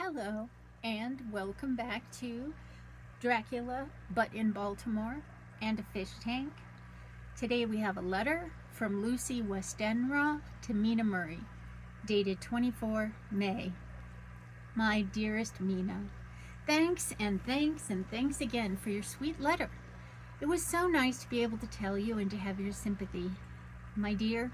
Hello, and welcome back to Dracula, but in Baltimore, and a fish tank. Today we have a letter from Lucy Westenra to Mina Murray, dated 24 May. My dearest Mina, thanks and thanks and thanks again for your sweet letter. It was so nice to be able to tell you and to have your sympathy. My dear,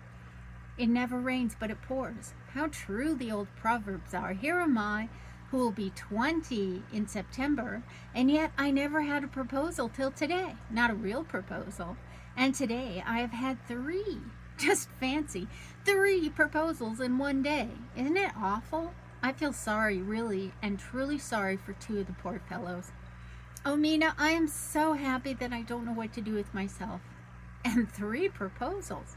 it never rains but it pours. How true the old proverbs are. Here am I, who will be 20 in September, and yet I never had a proposal till today. Not a real proposal. And today I have had 3. Just fancy. 3 proposals in one day. Isn't it awful? I feel sorry, really, and truly sorry for 2 of the poor fellows. Oh, Mina, I am so happy that I don't know what to do with myself. And 3 proposals.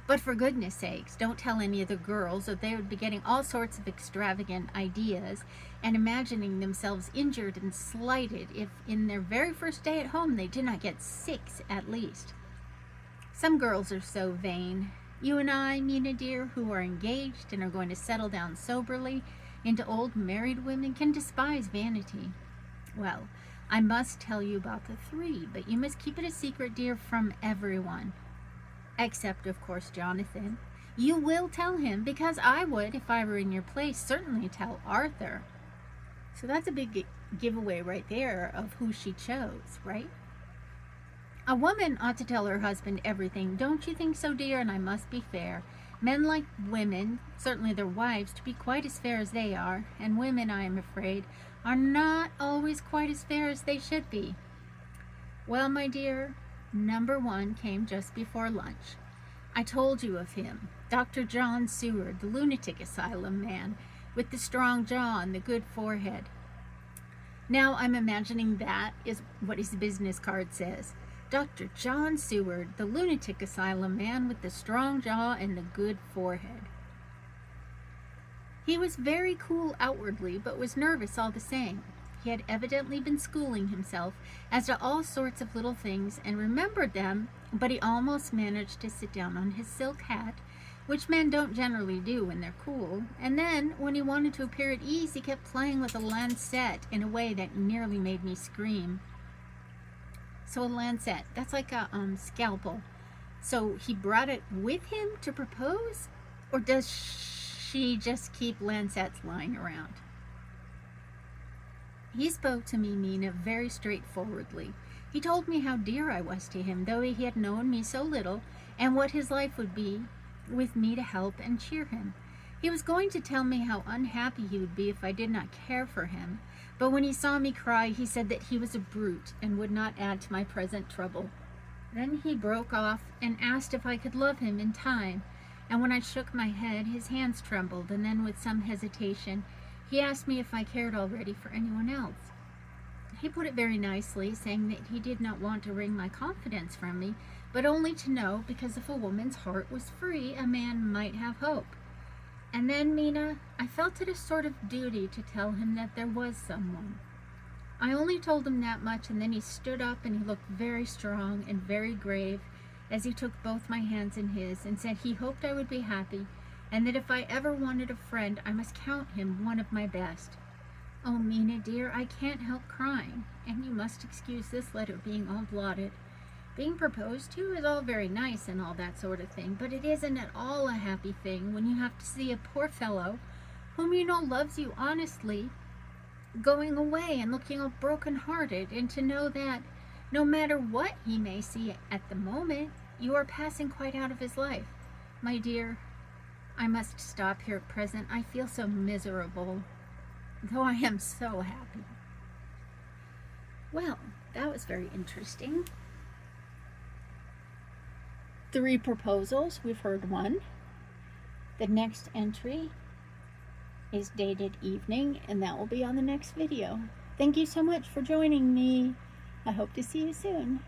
But for goodness sakes, don't tell any of the girls, or they would be getting all sorts of extravagant ideas and imagining themselves injured and slighted if in their very first day at home they did not get 6 at least. Some girls are so vain. You and I, Mina dear, who are engaged and are going to settle down soberly into old married women, can despise vanity. Well, I must tell you about the 3, but you must keep it a secret, dear, from everyone. Except, of course, Jonathan. You will tell him, because I would, if I were in your place, certainly tell Arthur. So that's a big giveaway right there of who she chose, right? A woman ought to tell her husband everything. Don't you think so, dear? And I must be fair. Men like women, certainly their wives, to be quite as fair as they are, and women, I am afraid, are not always quite as fair as they should be. Well, my dear, number 1 came just before lunch. I told you of him, Dr. John Seward, the lunatic asylum man, with the strong jaw and the good forehead. Now I'm imagining that is what his business card says. Dr. John Seward, the lunatic asylum man with the strong jaw and the good forehead. He was very cool outwardly, but was nervous all the same. He had evidently been schooling himself as to all sorts of little things and remembered them, but he almost managed to sit down on his silk hat, which men don't generally do when they're cool, and then, when he wanted to appear at ease, he kept playing with a lancet in a way that nearly made me scream. So a lancet, that's like a scalpel. So he brought it with him to propose? Or does she just keep lancets lying around? He spoke to me, Mina, very straightforwardly. He told me how dear I was to him, though he had known me so little, and what his life would be with me to help and cheer him. He was going to tell me how unhappy he would be if I did not care for him, but when he saw me cry, he said that he was a brute and would not add to my present trouble. Then he broke off and asked if I could love him in time, and when I shook my head, his hands trembled, and then with some hesitation, he asked me if I cared already for anyone else. He put it very nicely, saying that he did not want to wring my confidence from me, but only to know, because if a woman's heart was free, a man might have hope. And then, Mina, I felt it a sort of duty to tell him that there was someone. I only told him that much, and then he stood up and he looked very strong and very grave as he took both my hands in his and said he hoped I would be happy, and that if I ever wanted a friend, I must count him one of my best. Oh, Mina, dear, I can't help crying, and you must excuse this letter being all blotted. Being proposed to is all very nice and all that sort of thing, but it isn't at all a happy thing when you have to see a poor fellow, whom you know loves you honestly, going away and looking all broken-hearted, and to know that, no matter what he may see at the moment, you are passing quite out of his life. My dear, I must stop here at present. I feel so miserable, though I am so happy. Well, that was very interesting. 3 proposals, we've heard 1. The next entry is dated evening, and that will be on the next video. Thank you so much for joining me. I hope to see you soon.